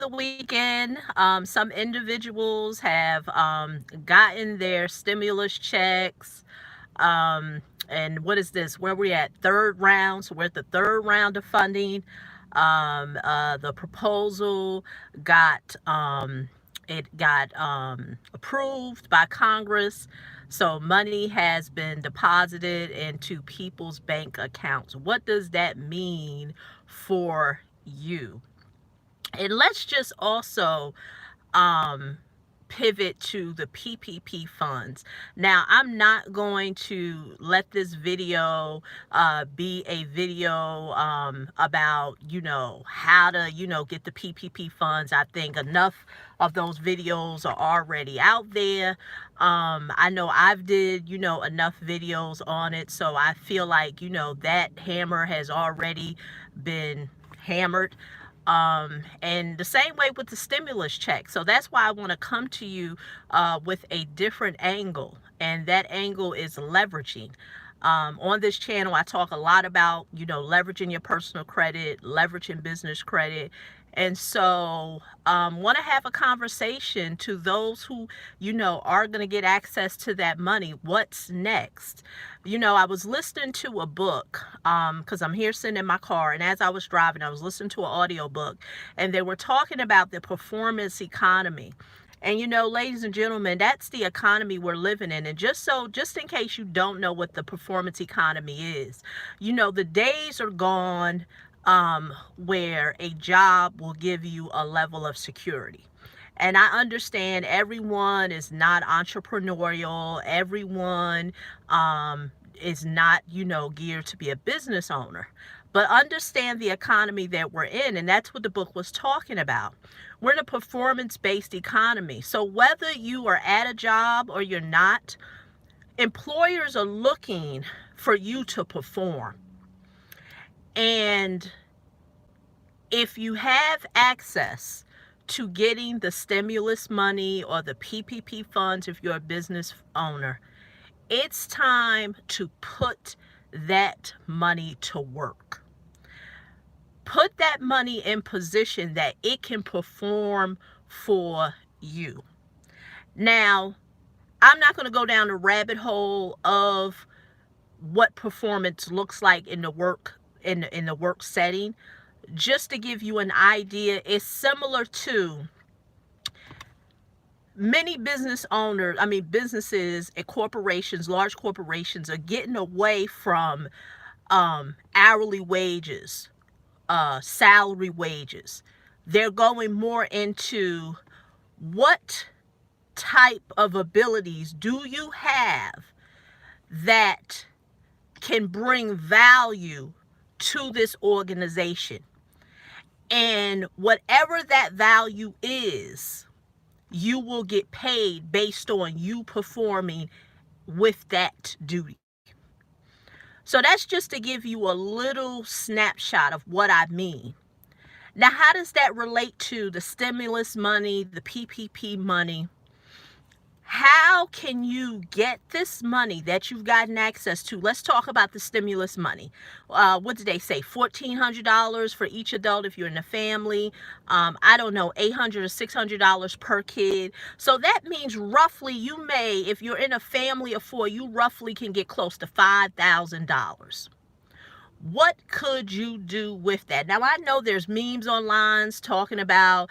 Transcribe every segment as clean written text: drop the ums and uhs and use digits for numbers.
the weekend. Some individuals have gotten their stimulus checks. And what is this? Where we at? Third round. So we're at the third round of funding. The proposal got approved by Congress. So money has been deposited into people's bank accounts. What does that mean for you? And let's just also um, pivot to the PPP funds. Now, I'm not going to let this video be a video about, how to, get the PPP funds. I think enough of those videos are already out there. I know I've did, enough videos on it. So I feel like, that hammer has already been hammered. And the same way with the stimulus check. So that's why I want to come to you with a different angle, and that angle is leveraging. On this channel, I talk a lot about, leveraging your personal credit, leveraging business credit. And so want to have a conversation to those who, are going to get access to that money. What's next? I was listening to a book because I'm here sitting in my car. And as I was driving, I was listening to an audio book. And they were talking about the performance economy. And ladies and gentlemen, that's the economy we're living in. And just in case you don't know what the performance economy is, the days are gone where a job will give you a level of security. And I understand everyone is not entrepreneurial. Everyone is not, geared to be a business owner. But understand the economy that we're in, and that's what the book was talking about. We're in a performance-based economy. So whether you are at a job or you're not, employers are looking for you to perform. And if you have access to getting the stimulus money or the PPP funds, if you're a business owner, it's time to put that money to work. Put that money in position that it can perform for you. Now, I'm not going to go down the rabbit hole of what performance looks like in the work setting. Just to give you an idea, it's similar to many businesses and corporations, large corporations, are getting away from hourly wages, salary wages. They're going more into what type of abilities do you have that can bring value to this organization. And whatever that value is, you will get paid based on you performing with that duty. So that's just to give you a little snapshot of what I mean. Now, how does that relate to the stimulus money, the PPP money? How can you get this money that you've gotten access to? Let's talk about the stimulus money. What did they say? $1,400 for each adult if you're in a family. I don't know, $800 or $600 per kid. So that means roughly you may, if you're in a family of four, you roughly can get close to $5,000. What could you do with that? Now, I know there's memes online talking about,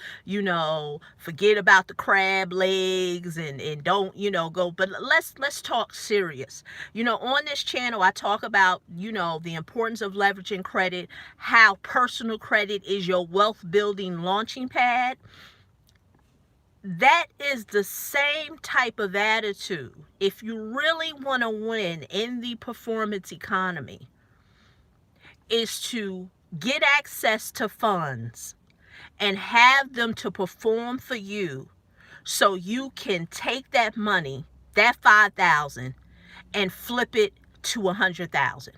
forget about the crab legs and don't, go. But let's talk serious. On this channel, I talk about, the importance of leveraging credit, how personal credit is your wealth building launching pad. That is the same type of attitude. If you really want to win in the performance economy, is to get access to funds and have them to perform for you so you can take that money, that $5,000, and flip it to $100,000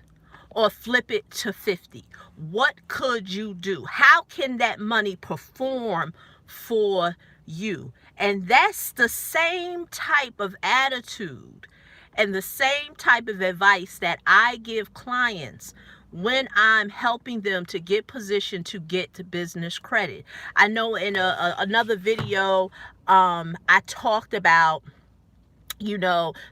or flip it to $50,000. What could you do? How can that money perform for you? And that's the same type of attitude and the same type of advice that I give clients when I'm helping them to get positioned to get to business credit. I know in another video, I talked about,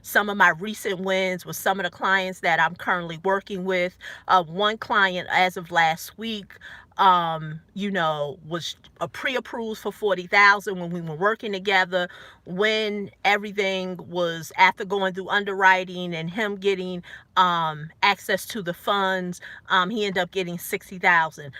some of my recent wins with some of the clients that I'm currently working with. One client as of last week, was a pre-approved for 40,000 when we were working together. When everything was after going through underwriting and him getting access to the funds, he ended up getting 60,000.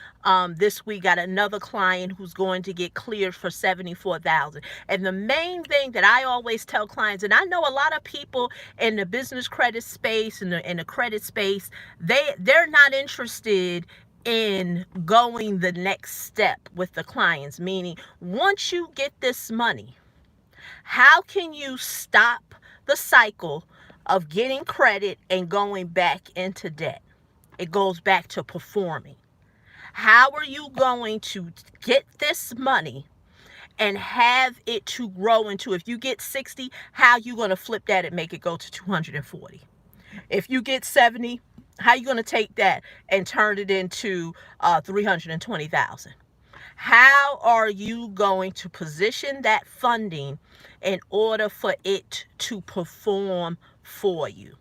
This week got another client who's going to get cleared for 74,000. And the main thing that I always tell clients, and I know a lot of people in the business credit space and in the credit space, they're not interested in going the next step with the clients, meaning once you get this money, how can you stop the cycle of getting credit and going back into debt? It goes back to performing. How are you going to get this money and have it to grow into, if you get 60, how you going to flip that and make it go to 240? If you get 70, how you going to take that and turn it into 320,000? How are you going to position that funding in order for it to perform for you?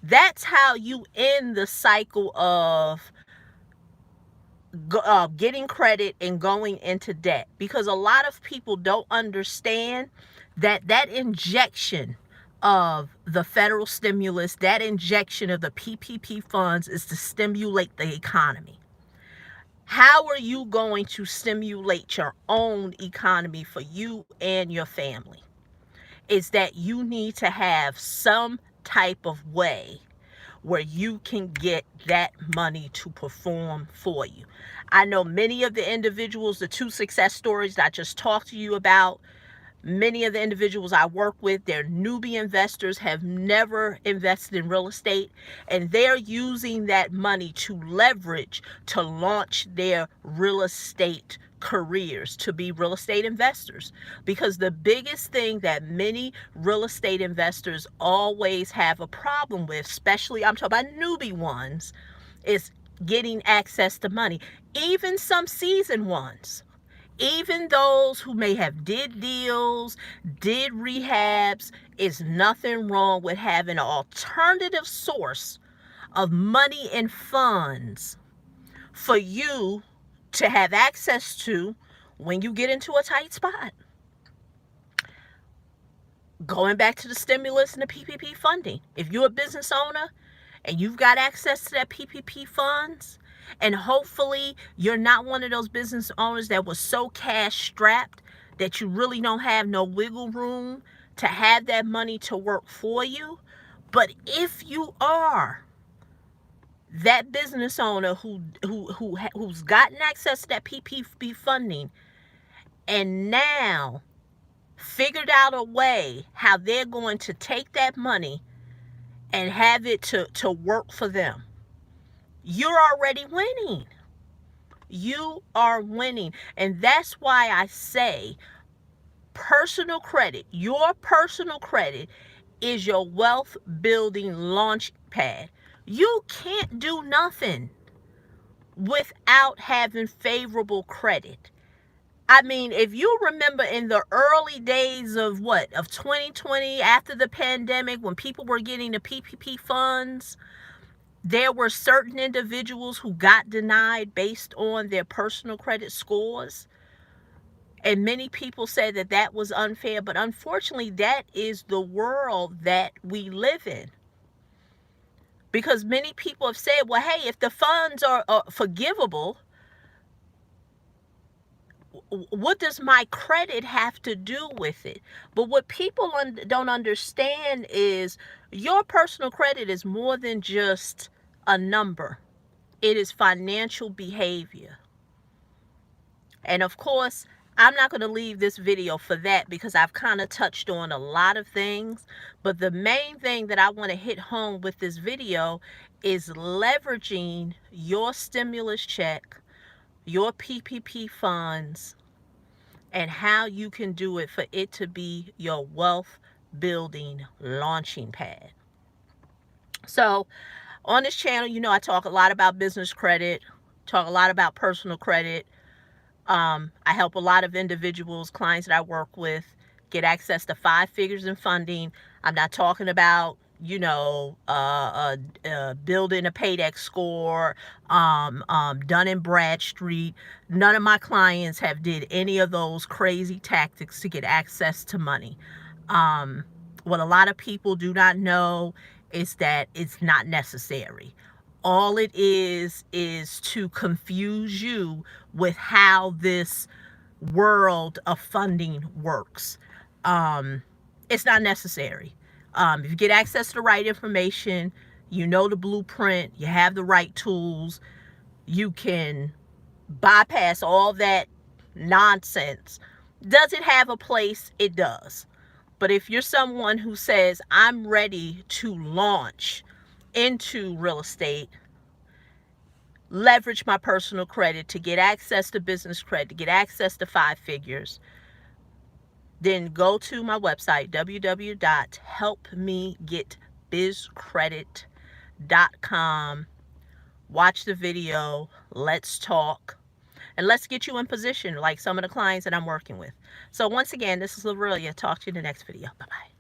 That's how you end the cycle of getting credit and going into debt, because a lot of people don't understand that injection of the federal stimulus, that injection of the PPP funds is to stimulate the economy. How are you going to stimulate your own economy for you and your family? Is that you need to have some type of way where you can get that money to perform for you. I know many of the individuals, the two success stories that I just talked to you about, many of the individuals I work with, they're newbie investors, have never invested in real estate, and they're using that money to leverage to launch their real estate careers, to be real estate investors. Because the biggest thing that many real estate investors always have a problem with, especially I'm talking about newbie ones, is getting access to money. Even some seasoned ones, even those who may have did deals, did rehabs, is nothing wrong with having an alternative source of money and funds for you to have access to when you get into a tight spot. Going back to the stimulus and the PPP funding, if you're a business owner and you've got access to that PPP funds, and hopefully you're not one of those business owners that was so cash strapped that you really don't have no wiggle room to have that money to work for you. But if you are that business owner who's gotten access to that PPP funding and now figured out a way how they're going to take that money and have it to work for them, you're already winning. You are winning. And that's why I say personal credit, your personal credit is your wealth building launch pad. You can't do nothing without having favorable credit. I mean, if you remember in the early days of 2020, after the pandemic, when people were getting the PPP funds, there were certain individuals who got denied based on their personal credit scores. And many people say that was unfair, but unfortunately, that is the world that we live in. Because many people have said, well, hey, if the funds are forgivable, what does my credit have to do with it? But what people don't understand is your personal credit is more than just a number. It is financial behavior. And of course, I'm not going to leave this video for that, because I've kind of touched on a lot of things. But the main thing that I want to hit home with this video is leveraging your stimulus check, your PPP funds, and how you can do it for it to be your wealth building launching pad. So On this channel, you know, I talk a lot about business credit, talk a lot about personal credit. I help a lot of individuals, clients that I work with, get access to 5 figures in funding. I'm not talking about, you know, building a paydex score, Dun and Bradstreet. None of my clients have did any of those crazy tactics to get access to money. What a lot of people do not know is that it's not necessary. All it is to confuse you with how this world of funding works. It's not necessary. If you get access to the right information, you know the blueprint, you have the right tools, you can bypass all that nonsense. Does it have a place? It does. But if you're someone who says, I'm ready to launch into real estate, leverage my personal credit to get access to business credit, to get access to 5 figures, then go to my website, www.helpmegetbizcredit.com. Watch the video. Let's talk. And let's get you in position like some of the clients that I'm working with. So once again, this is Lorelia. Talk to you in the next video. Bye-bye.